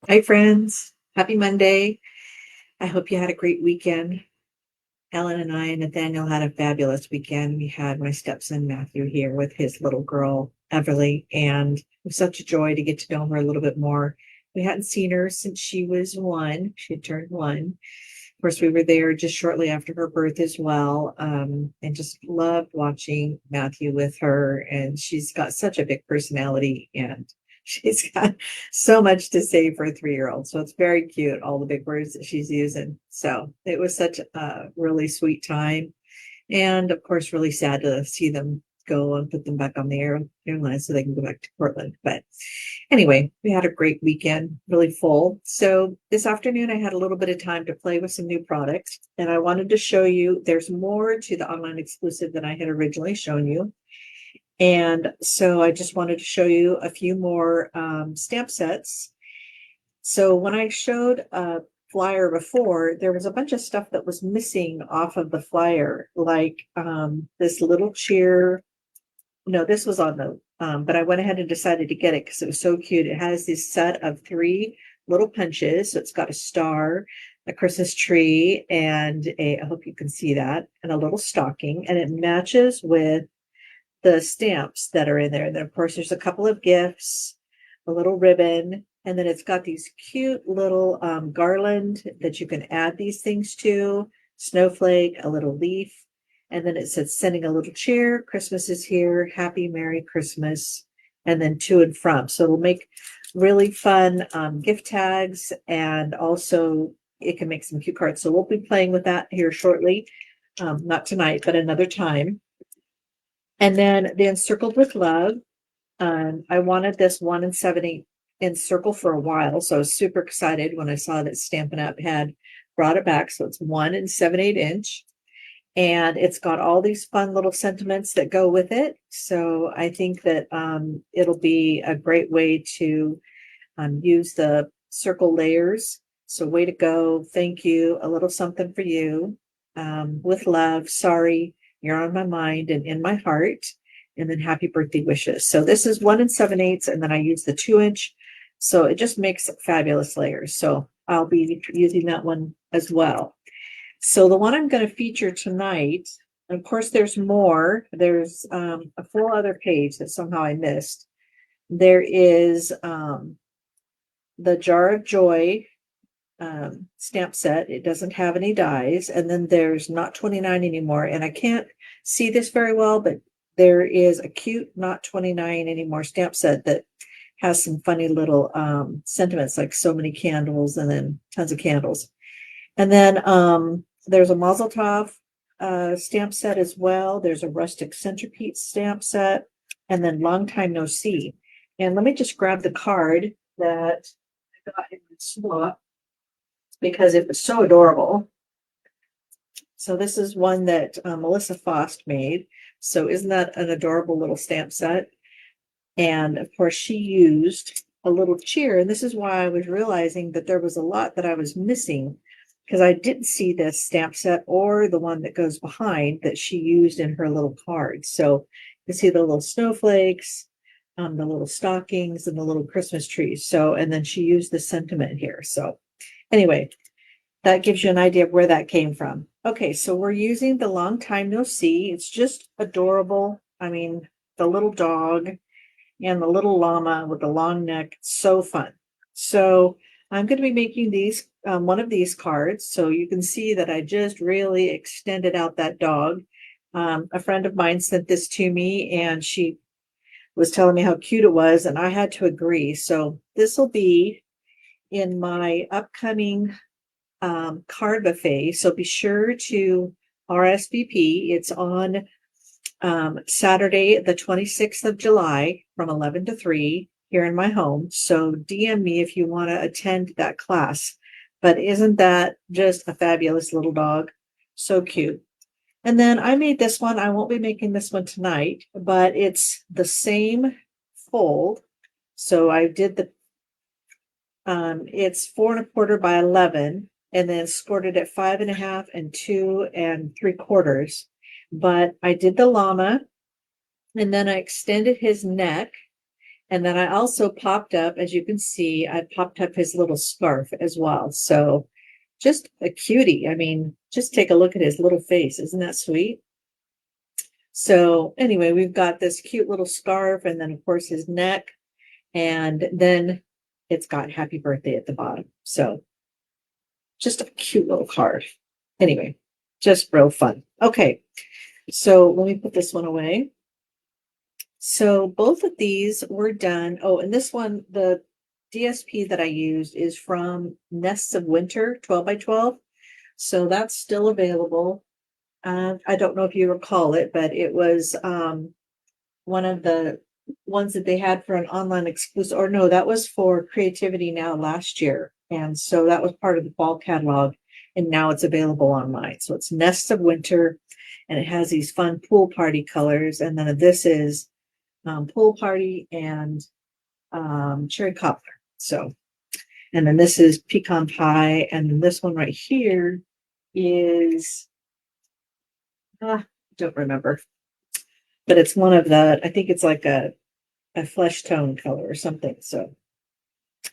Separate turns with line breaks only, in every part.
Hi, friends. Happy Monday. I hope you had a great weekend. Ellen and I and Nathaniel had a fabulous weekend. We had my stepson Matthew here with his little girl, Everly, and it was such a joy to get to know her a little bit more. We hadn't seen her since she was one. She had turned one. Of course, we were there just shortly after her birth as well, and just loved watching Matthew with her. And she's got such a big personality, and she's got so much to say for a 3-year-old. So it's very cute, all the big words that she's using. So it was such a really sweet time. And of course, really sad to see them go and put them back on the airline so they can go back to Portland. But anyway, we had a great weekend, really full. So this afternoon, I had a little bit of time to play with some new products, and I wanted to show you there's more to the online exclusive than I had originally shown you. And so I just wanted to show you a few more stamp sets. So when I showed a flyer before, there was a bunch of stuff that was missing off of the flyer, like this little cheer. No, this was on the, but I went ahead and decided to get it because it was so cute. It has this set of 3 little punches. So it's got a star, a Christmas tree, and I hope you can see that, and a little stocking, and it matches with the stamps that are in there. And then, of course, there's a couple of gifts, a little ribbon, and then it's got these cute little garland that you can add these things to, snowflake, a little leaf, and then it says sending a little cheer, Christmas is here, happy Merry Christmas, and then to and from. So it'll make really fun gift tags, and also it can make some cute cards. So we'll be playing with that here shortly. Not tonight, but another time. And then the Encircled with Love. I wanted this 1 7/8 encircle for a while, so I was super excited when I saw that Stampin' Up had brought it back. So it's 1 7/8 inch, and it's got all these fun little sentiments that go with it. So I think that it'll be a great way to use the circle layers. So way to go. Thank you. A little something for you. With love. Sorry, you're on my mind and in my heart. And then happy birthday wishes. So this is 1 7/8, and then I use the 2 inch. So it just makes fabulous layers. So I'll be using that one as well. So the one I'm going to feature tonight, of course, there's more. There's a full other page that somehow I missed. There is the Jar of Joy stamp set. It doesn't have any dies. And then there's Not 29 anymore. And I can't see this very well, but there is a cute Not 29 anymore stamp set that has some funny little sentiments, like so many candles and then tons of candles. And then there's a Mazel Tov stamp set as well. There's a Rustic Centerpiece stamp set, and then Long Time No See. And let me just grab the card that I got in the swap because it was so adorable. So this is one that Melissa Fost made. So isn't that an adorable little stamp set? And of course, she used a little cheer. And this is why I was realizing that there was a lot that I was missing, because I didn't see this stamp set or the one that goes behind that she used in her little card. So you see the little snowflakes, the little stockings, and the little Christmas trees. So, and then she used the sentiment here. So anyway, that gives you an idea of where that came from. Okay, so we're using the Long Time No See. It's just adorable. I mean, the little dog and the little llama with the long neck. So fun. So I'm going to be making these one of these cards. So you can see that I just really extended out that dog. A friend of mine sent this to me, and she was telling me how cute it was, and I had to agree. So this will be in my upcoming card buffet. So be sure to RSVP. It's on Saturday, the 26th of July from 11 to 3 here in my home. So DM me if you want to attend that class. But isn't that just a fabulous little dog? So cute. And then I made this one. I won't be making this one tonight, but it's the same fold. So I did the, it's 4 1/4 by 11, and then scored it at 5 1/2 and 2 3/4. But I did the llama, and then I extended his neck, And then I also popped up, as you can see, I popped up his little scarf as well. So just a cutie. I mean, just take a look at his little face. Isn't that sweet? So anyway, we've got this cute little scarf and then of course his neck, and then it's got happy birthday at the bottom. So just a cute little card. Anyway, just real fun. Okay, so let me put this one away. So both of these were done. Oh, and this one, the DSP that I used is from Nests of Winter 12 by 12. So that's still available. I don't know if you recall it, but it was one of the ones that they had for an online exclusive, or no, that was for Creativity Now last year. And so that was part of the fall catalog, and now it's available online. So it's Nests of Winter, and it has these fun pool party colors. And then this is pool party and cherry cobbler. So, and then this is pecan pie, and then this one right here is don't remember, but it's one of the, I think it's like a flesh tone color or something. So,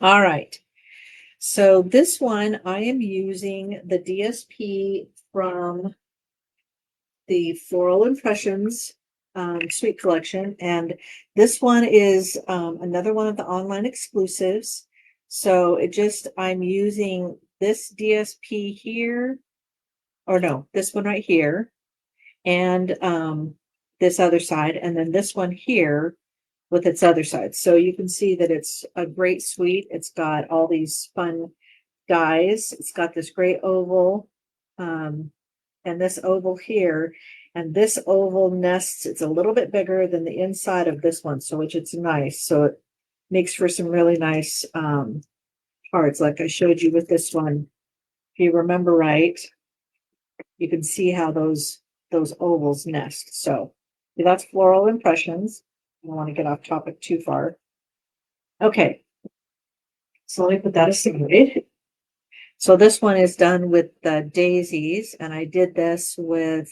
all right. So this one, I am using the DSP from the Floral Impressions Sweet Collection. And this one is another one of the online exclusives. So I'm using this DSP here, or no, this one right here, and this other side, and then this one here with its other side. So you can see that it's a great suite. It's got all these fun dies. It's got this great oval, and this oval here, and this oval nests. It's a little bit bigger than the inside of this one, so which it's nice. So it makes for some really nice cards, like I showed you with this one. If you remember right, you can see how those ovals nest. So that's Floral Impressions. I don't want to get off topic too far. Okay, so let me put that aside. So this one is done with the daisies, and I did this with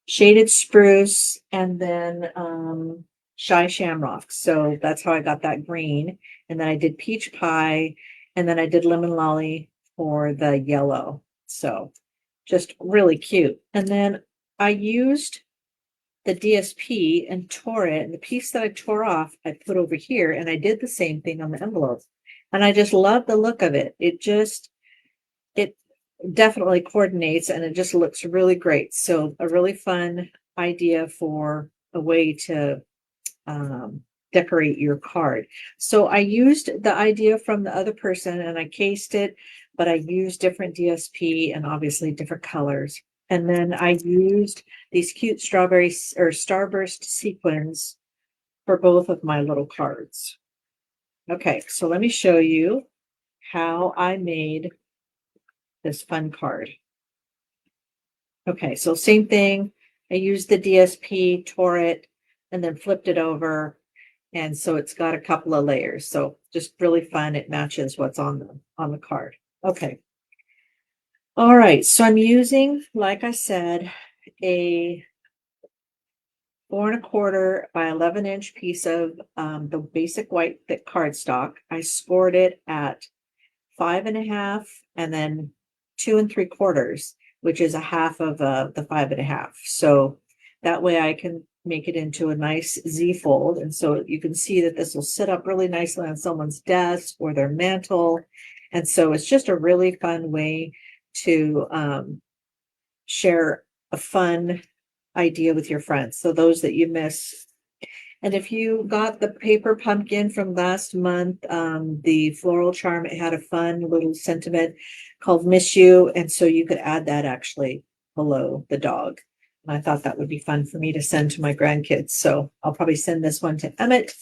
shaded spruce and then shy shamrock. So that's how I got that green. And then I did peach pie, and then I did lemon lolly for the yellow. So just really cute. And then I used the DSP and tore it, and the piece that I tore off, I put over here, and I did the same thing on the envelope. And I just love the look of it. It definitely coordinates, and it just looks really great. So a really fun idea for a way to decorate your card. So I used the idea from the other person and I cased it, but I used different DSP and obviously different colors. And then I used these cute strawberries or starburst sequins for both of my little cards. Okay, so let me show you how I made this fun card. Okay, so same thing. I used the DSP, tore it, and then flipped it over. And so it's got a couple of layers. So just really fun. It matches what's on the card. Okay. All right. So I'm using, like I said, a 4¼ by 11-inch piece of the basic white thick cardstock. I scored it at 5½ and then 2¾ which is a half of the 5½. So that way I can make it into a nice Z fold. And so you can see that this will sit up really nicely on someone's desk or their mantle. And so it's just a really fun way to share a fun idea with your friends. So those that you miss. And if you got the paper pumpkin from last month, the floral charm, it had a fun little sentiment called Miss You. And so you could add that actually below the dog. And I thought that would be fun for me to send to my grandkids. So I'll probably send this one to Emmett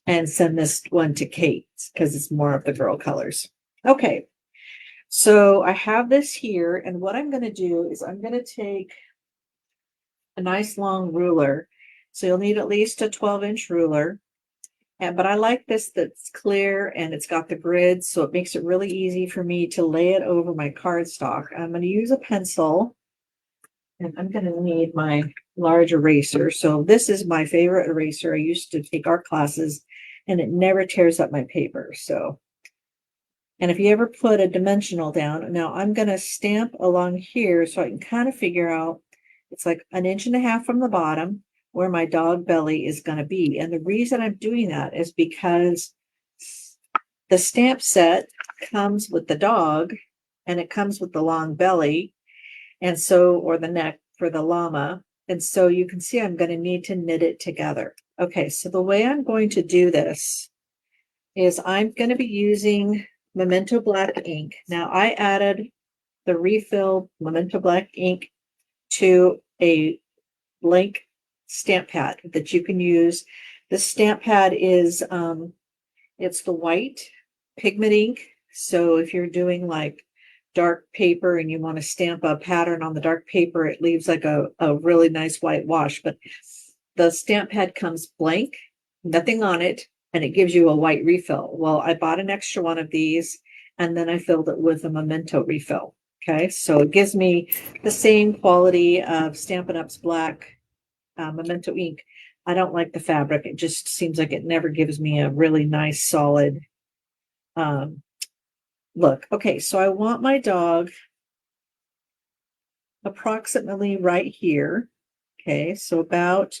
and send this one to Kate because it's more of the girl colors. Okay. So I have this here, and what I'm going to do is I'm going to take a nice long ruler. So you'll need at least a 12-inch ruler. But I like this that's clear and it's got the grid, so it makes it really easy for me to lay it over my cardstock. I'm going to use a pencil, And I'm going to need my large eraser. So this is my favorite eraser. I used to take art classes and it never tears up my paper. So, and if you ever put a dimensional down, now I'm going to stamp along here so I can kind of figure out, it's like 1.5 inches from the bottom where my dog belly is going to be. And the reason I'm doing that is because the stamp set comes with the dog and it comes with the long belly. And so, or the neck for the llama. And so you can see I'm going to need to knit it together. Okay, so the way I'm going to do this is I'm going to be using Memento Black ink. Now I added the refill Memento Black ink to a blank stamp pad that you can use. The stamp pad is, it's the white pigment ink. So if you're doing like dark paper and you want to stamp a pattern on the dark paper, it leaves like a really nice white wash. But the stamp pad comes blank, nothing on it, and it gives you a white refill. Well, I bought an extra one of these and then I filled it with a Memento refill. Okay, so it gives me the same quality of Stampin' Up's black Memento ink. I don't like the fabric. It just seems like it never gives me a really nice solid look. Okay, so I want my dog approximately right here. Okay, so about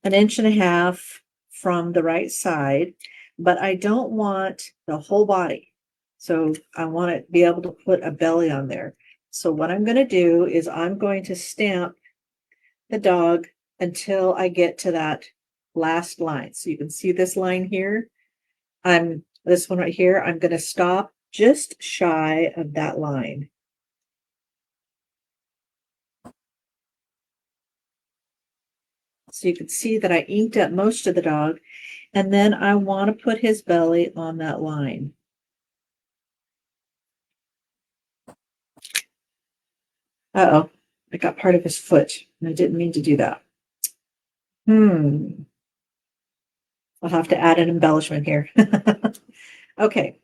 1.5 inches from the right side, but I don't want the whole body. So I want to be able to put a belly on there. So what I'm going to do is I'm going to stamp the dog until I get to that last line. So you can see this line here. This one right here, I'm going to stop just shy of that line. So you can see that I inked up most of the dog, and then I want to put his belly on that line. Uh-oh, I got part of his foot, and I didn't mean to do that. I'll have to add an embellishment here. Okay,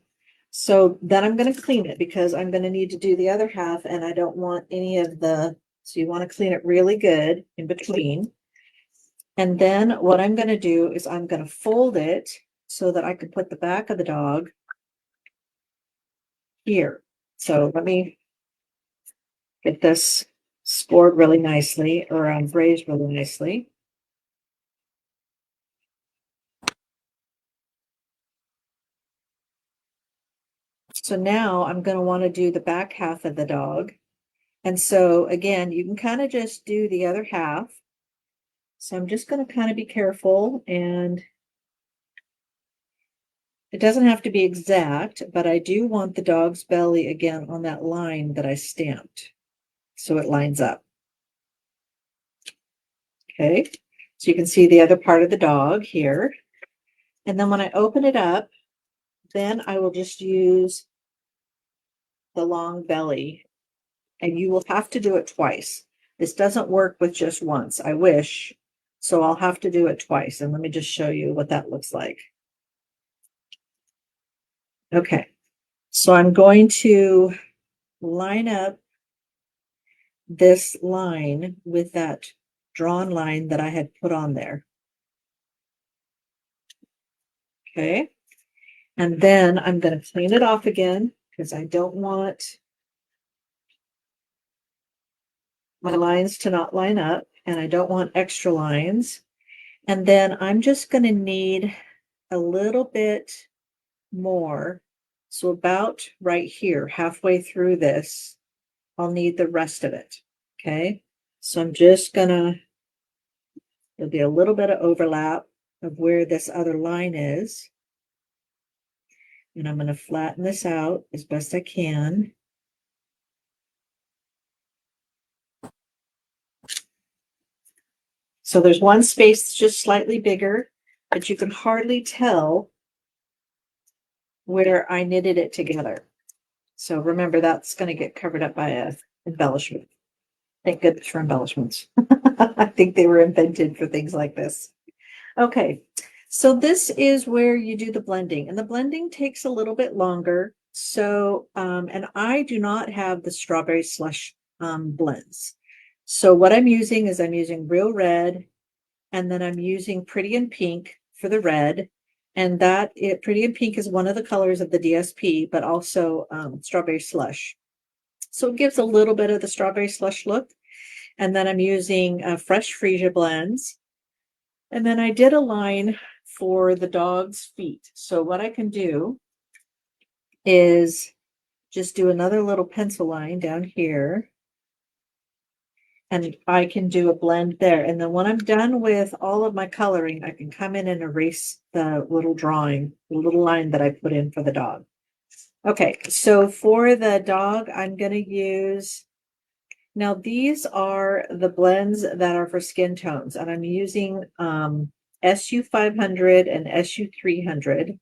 so then I'm going to clean it because I'm going to need to do the other half, and I don't want any of so you want to clean it really good in between. And then what I'm going to do is I'm going to fold it so that I can put the back of the dog here. So let me get this scored really nicely, or raised really nicely. So now I'm going to want to do the back half of the dog. And so again, you can kind of just do the other half. So I'm just going to kind of be careful, and it doesn't have to be exact, but I do want the dog's belly again on that line that I stamped, so it lines up. Okay, so you can see the other part of the dog here. And then when I open it up, then I will just use the long belly, and you will have to do it twice. This doesn't work with just once. I wish. So I'll have to do it twice. And let me just show you what that looks like. Okay, so I'm going to line up this line with that drawn line that I had put on there. Okay, and then I'm going to clean it off again because I don't want my lines to not line up, and I don't want extra lines. And then I'm just going to need a little bit more. So about right here, halfway through this, I'll need the rest of it. Okay, so I'm just gonna, there'll be a little bit of overlap of where this other line is. And I'm going to flatten this out as best I can. So there's one space that's just slightly bigger, but you can hardly tell where I knitted it together. So remember, that's going to get covered up by a embellishment. Thank goodness for embellishments. I think they were invented for things like this. Okay, so this is where you do the blending, and the blending takes a little bit longer. So, and I do not have the strawberry slush blends. So what I'm using is I'm using real red, and then I'm using Pretty in Pink for the red. And Pretty in Pink is one of the colors of the DSP, but also Strawberry Slush. So it gives a little bit of the Strawberry Slush look. And then I'm using Fresh Freesia blends. And then I did a line for the dog's feet. So what I can do is just do another little pencil line down here. And I can do a blend there. And then when I'm done with all of my coloring, I can come in and erase the little drawing, the little line that I put in for the dog. Okay, so for the dog, I'm going to use, now these are the blends that are for skin tones, and I'm using SU 500 and SU 300.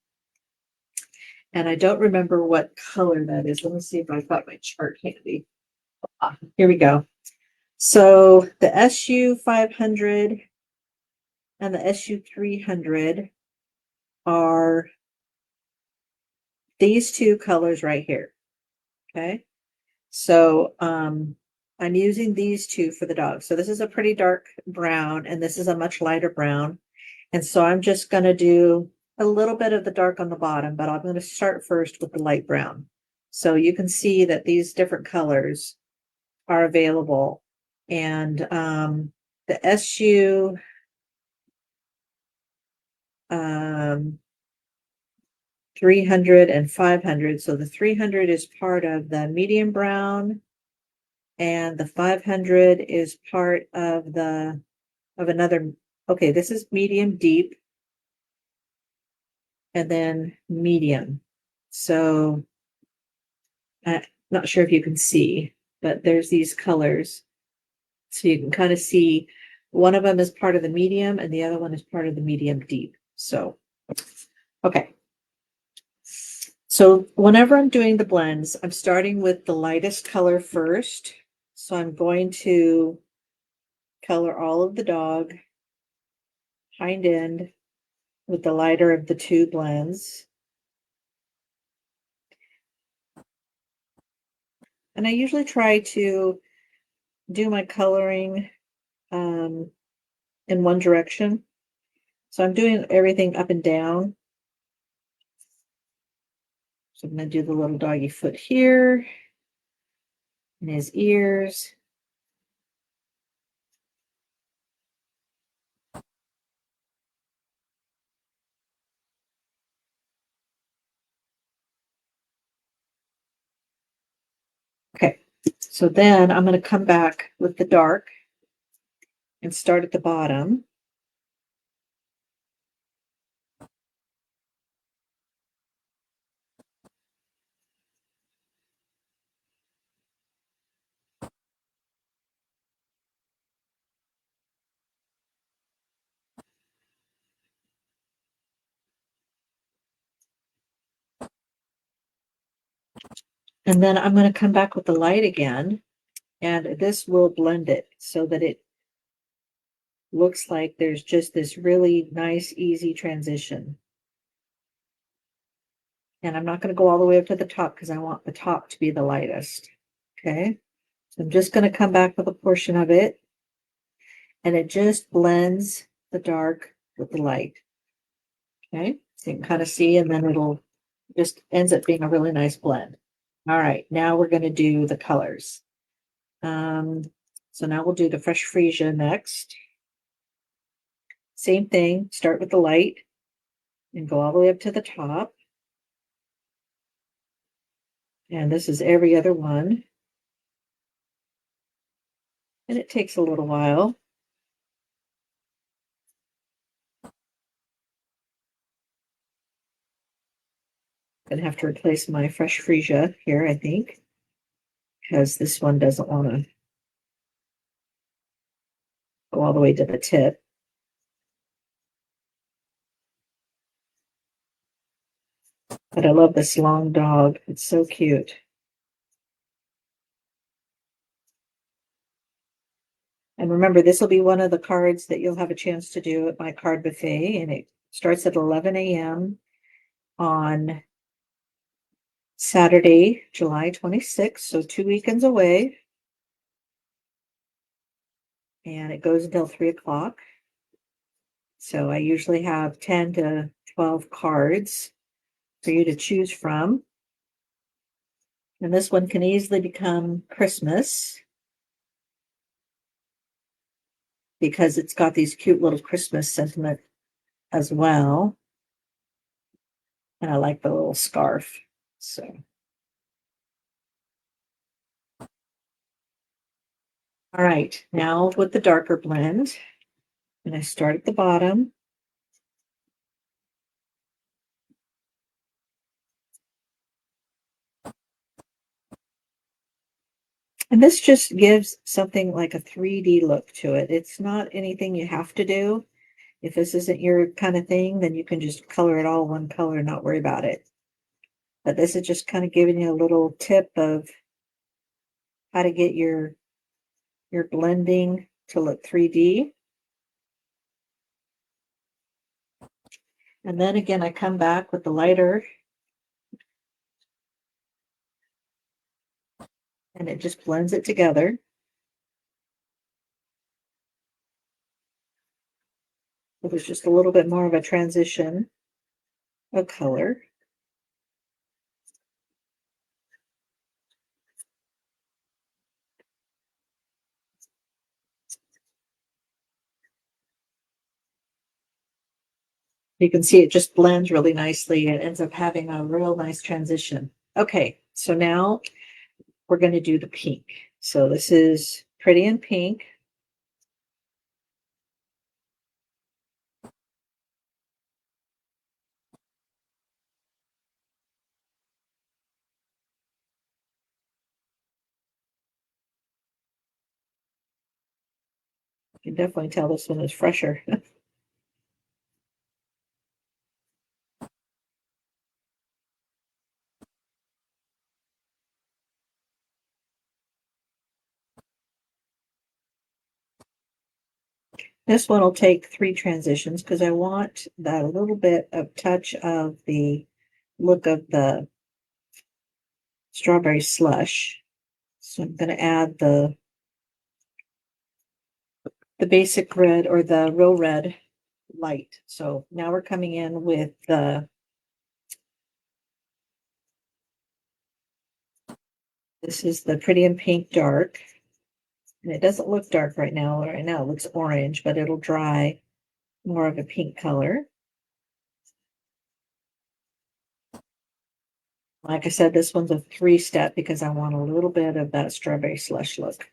And I don't remember what color that is. Let me see if I've got my chart handy. Here we go. So the SU 500 and the SU 300 are these two colors right here. Okay. So I'm using these two for the dog. So this is a pretty dark brown, and this is a much lighter brown. And so I'm just going to do a little bit of the dark on the bottom, but I'm going to start first with the light brown. So you can see that these different colors are available. And the SU 300 and 500. So the 300 is part of the medium brown, and the 500 is part of another. Okay, this is medium deep, and then medium. So I'm not sure if you can see, but there's these colors. So you can kind of see one of them is part of the medium and the other one is part of the medium deep. So, okay. So whenever I'm doing the blends, I'm starting with the lightest color first. So I'm going to color all of the dog hind end with the lighter of the two blends. And I usually try to do my coloring in one direction. So I'm doing everything up and down. So I'm going to do the little doggy foot here and his ears. Okay, so then I'm going to come back with the dark and start at the bottom. And then I'm going to come back with the light again, and this will blend it so that it looks like there's just this really nice, easy transition. And I'm not going to go all the way up to the top because I want the top to be the lightest. Okay, so I'm just going to come back with a portion of it, and it just blends the dark with the light. Okay, so you can kind of see, and then it'll just ends up being a really nice blend. All right, now we're going to do the colors. So now we'll do the Fresh Freesia next. Same thing, start with the light and go all the way up to the top. And this is every other one. And it takes a little while. Gonna have to replace my Fresh Freesia here, I think, because this one doesn't want to go all the way to the tip. But I love this long dog. It's so cute. And remember, this will be one of the cards that you'll have a chance to do at my card buffet, and it starts at 11 a.m. on Saturday, July 26th, so 2 weekends away. and it goes until 3 o'clock. So I usually have 10 to 12 cards for you to choose from. And this one can easily become Christmas because it's got these cute little Christmas sentiment as well. And I like the little scarf. So, all right, now with the darker blend, and I start at the bottom. And this just gives something like a 3D look to it. It's not anything you have to do. If this isn't your kind of thing, then you can just color it all one color and not worry about it. But this is just kind of giving you a little tip of how to get your blending to look 3D. And then again, I come back with the lighter and it just blends it together. So there's just a little bit more of a transition of color. You can see it just blends really nicely. It ends up having a real nice transition. Okay, so now we're going to do the pink. So this is Pretty in Pink. You can definitely tell this one is fresher. This one will take 3 transitions because I want that little bit of touch of the look of the strawberry slush. So I'm going to add the basic red or the real red light. So now we're coming in with this is the Pretty in Pink Dark. And it doesn't look dark right now. Right now it looks orange, but it'll dry more of a pink color. Like I said, this one's a 3-step because I want a little bit of that strawberry slush look.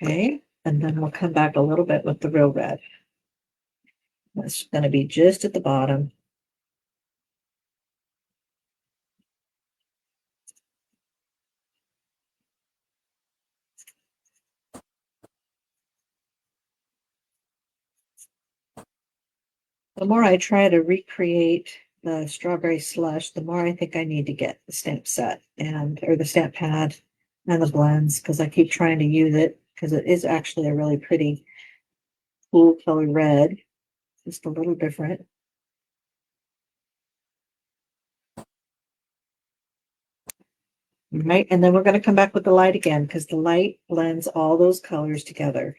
Okay, and then we'll come back a little bit with the real red. That's going to be just at the bottom. The more I try to recreate the strawberry slush, the more I think I need to get the stamp set and or the stamp pad and the blends because I keep trying to use it because it is actually a really pretty cool color red, just a little different. Right, and then we're going to come back with the light again because the light blends all those colors together.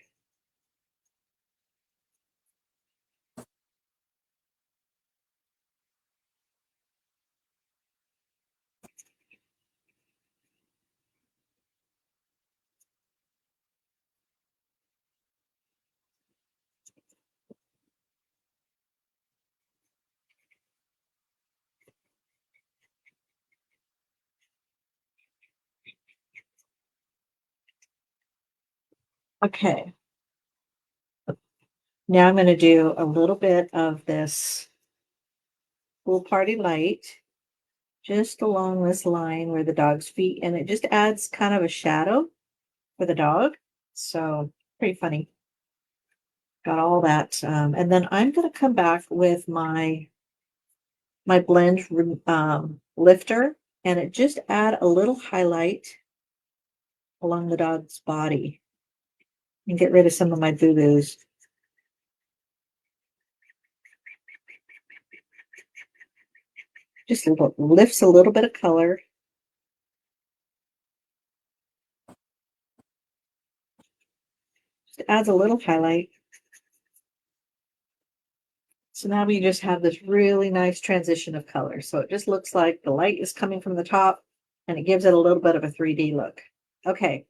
Okay, now I'm going to do a little bit of this pool party light just along this line where the dog's feet, and it just adds kind of a shadow for the dog. So pretty funny. Got all that. And then I'm going to come back with my blend lifter, and it just add a little highlight along the dog's body and get rid of some of my boo-boos. Just lifts a little bit of color. adds a little highlight. So now we just have this really nice transition of color. So it just looks like the light is coming from the top and it gives it a little bit of a 3D look. Okay,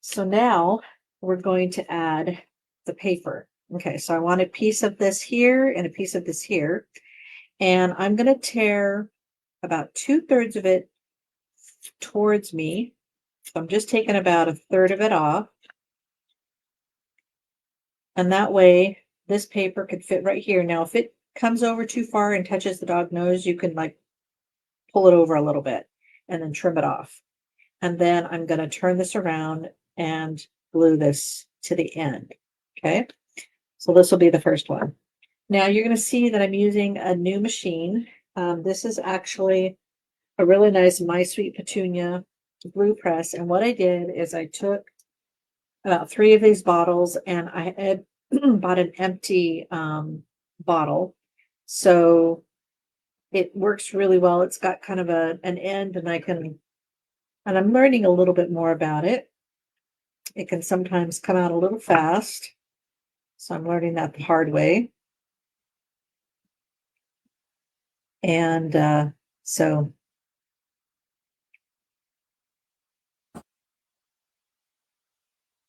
so now we're going to add the paper. Okay, so I want a piece of this here and a piece of this here. And I'm going to tear about 2/3 of it towards me. So I'm just taking about 1/3 of it off. And that way this paper could fit right here. Now, if it comes over too far and touches the dog nose, you can like pull it over a little bit and then trim it off. And then I'm going to turn this around and glue this to the end. Okay. So this will be the first one. Now you're going to see that I'm using a new machine. This is actually a really nice My Sweet Petunia glue press. And what I did is I took about 3 of these bottles and I had bought an empty bottle. So it works really well. It's got kind of an end and I'm learning a little bit more about it. It can sometimes come out a little fast. So I'm learning that the hard way. And so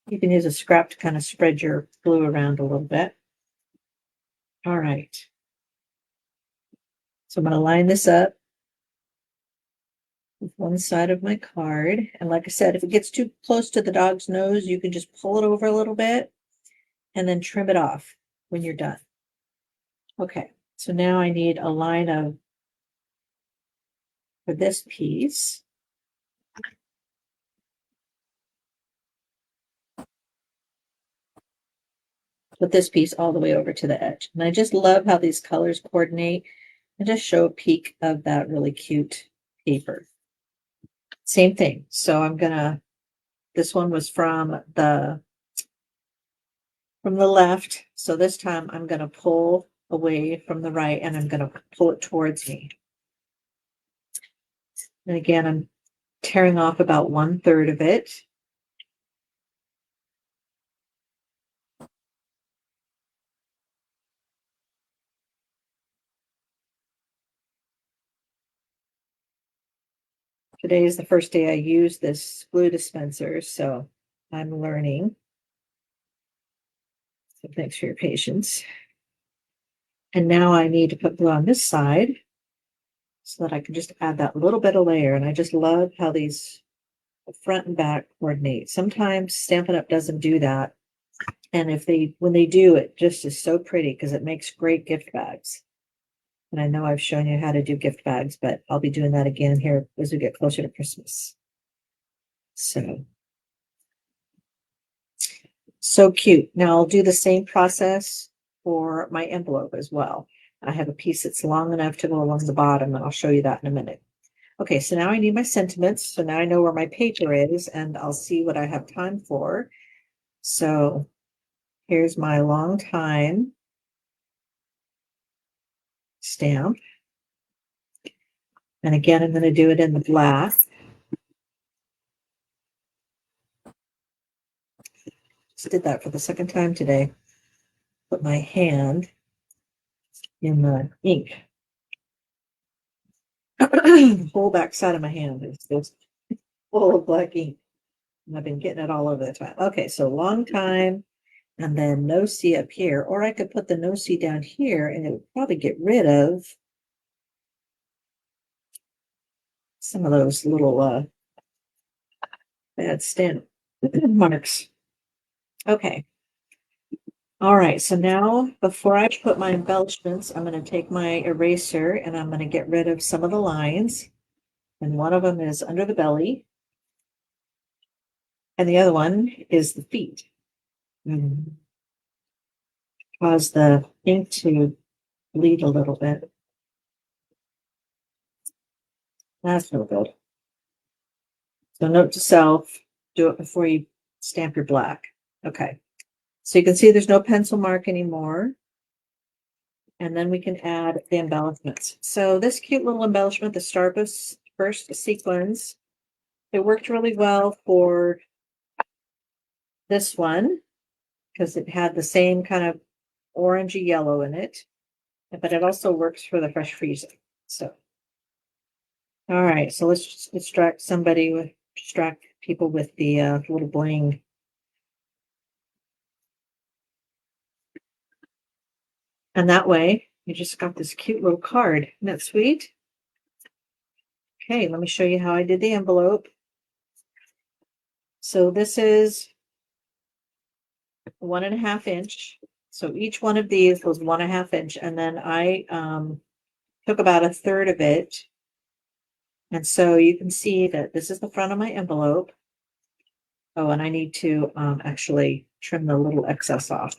you can use a scrap to kind of spread your glue around a little bit. All right. So I'm going to line this up with one side of my card. And like I said, if it gets too close to the dog's nose, you can just pull it over a little bit and then trim it off when you're done. Okay, so now I need a line for this piece. Put this piece all the way over to the edge. And I just love how these colors coordinate and just show a peek of that really cute paper. Same thing. So I'm gonna, this one was from the left. So this time I'm gonna pull away from the right and I'm gonna pull it towards me. And again, I'm tearing off about 1/3 of it. Today is the first day I use this glue dispenser, so I'm learning. So thanks for your patience. And now I need to put glue on this side so that I can just add that little bit of layer. And I just love how these front and back coordinate. Sometimes Stampin' Up doesn't do that. And when they do, it just is so pretty because it makes great gift bags. And I know I've shown you how to do gift bags, but I'll be doing that again here as we get closer to Christmas. So cute. Now I'll do the same process for my envelope as well. I have a piece that's long enough to go along the bottom, and I'll show you that in a minute. Okay, so now I need my sentiments. So now I know where my paper is, and I'll see what I have time for. So here's my long time stamp. And again, I'm going to do it in the black. Just did that for the second time today. Put my hand in the ink. The whole back side of my hand is just full of black ink. And I've been getting it all over the time. Okay, so long time and then no C up here. Or I could put the no C down here and it would probably get rid of some of those little bad stamp marks. Okay. All right, so now before I put my embellishments, I'm going to take my eraser and I'm going to get rid of some of the lines. And one of them is under the belly. And the other one is the feet. Cause the ink to bleed a little bit. That's no good. So note to self, do it before you stamp your black. Okay. So you can see there's no pencil mark anymore. And then we can add the embellishments. So this cute little embellishment, the Starburst first sequins, it worked really well for this one. because it had the same kind of orangey yellow in it, but it also works for the fresh freezing. So, all right, so let's just distract people with the little bling. And that way, you just got this cute little card. Isn't that sweet? Okay, let me show you how I did the envelope. So this is 1.5 inch. So each one of these was 1.5 inch, and then I took about 1/3 of it. And so you can see that this is the front of my envelope. Oh, and I need to actually trim the little excess off.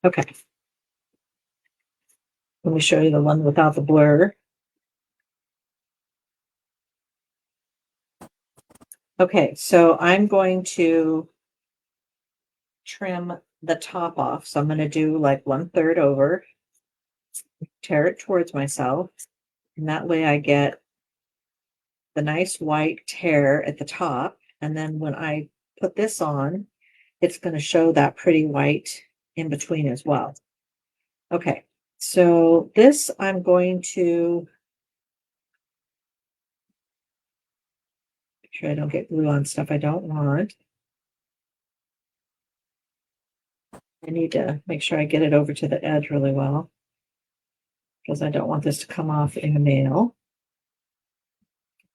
Okay. Let me show you the one without the blur. Okay, so I'm going to trim the top off. So I'm going to do like 1/3 over, tear it towards myself, and that way I get the nice white tear at the top. And then when I put this on, it's going to show that pretty white in between as well. Okay, so this I'm going to make sure I don't get glue on stuff I don't want. I need to make sure I get it over to the edge really well because I don't want this to come off in the mail.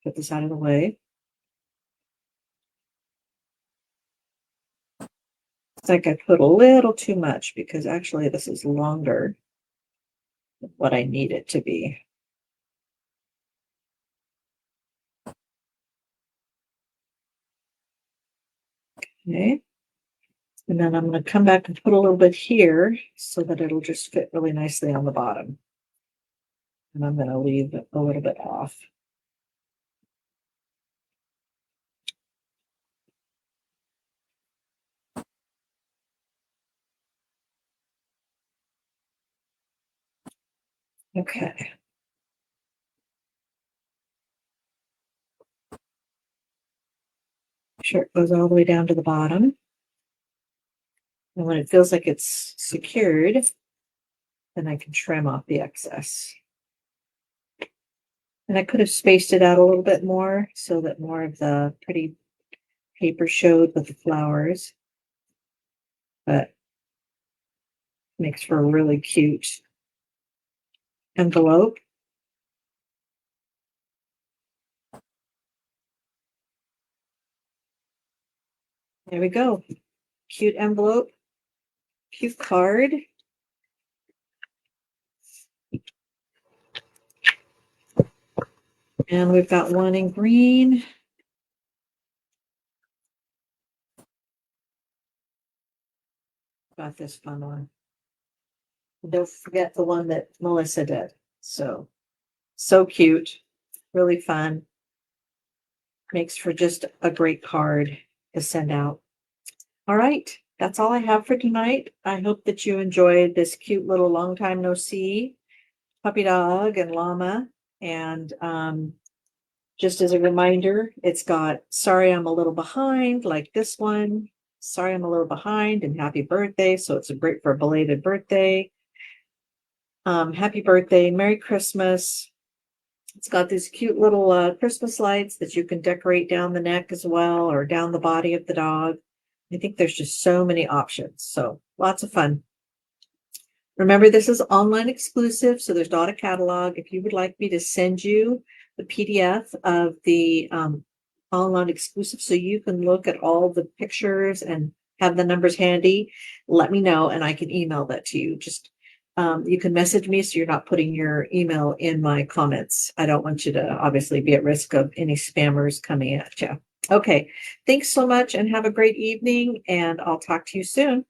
Put this out of the way. It's like I put a little too much because actually this is longer than what I need it to be. Okay. And then I'm going to come back and put a little bit here so that it'll just fit really nicely on the bottom. And I'm going to leave a little bit off. Okay. Sure, it goes all the way down to the bottom. And when it feels like it's secured, then I can trim off the excess. And I could have spaced it out a little bit more so that more of the pretty paper showed with the flowers. But makes for a really cute envelope. There we go. Cute envelope, cute card. And we've got one in green. Got this fun one. Don't forget the one that Melissa did. So cute, really fun. Makes for just a great card to send out. All right, that's all I have for tonight. I hope that you enjoyed this cute little long time no see puppy dog and llama. And just as a reminder, it's got sorry I'm a little behind, like this one. Sorry I'm a little behind and happy birthday. So it's great for a belated birthday. Happy birthday, Merry Christmas. It's got these cute little Christmas lights that you can decorate down the neck as well, or down the body of the dog. I think there's just so many options. So lots of fun. Remember, this is online exclusive, so there's not a catalog. If you would like me to send you the PDF of the online exclusive so you can look at all the pictures and have the numbers handy, let me know and I can email that to you. Just you can message me so you're not putting your email in my comments. I don't want you to obviously be at risk of any spammers coming at you. Okay, thanks so much and have a great evening, and I'll talk to you soon.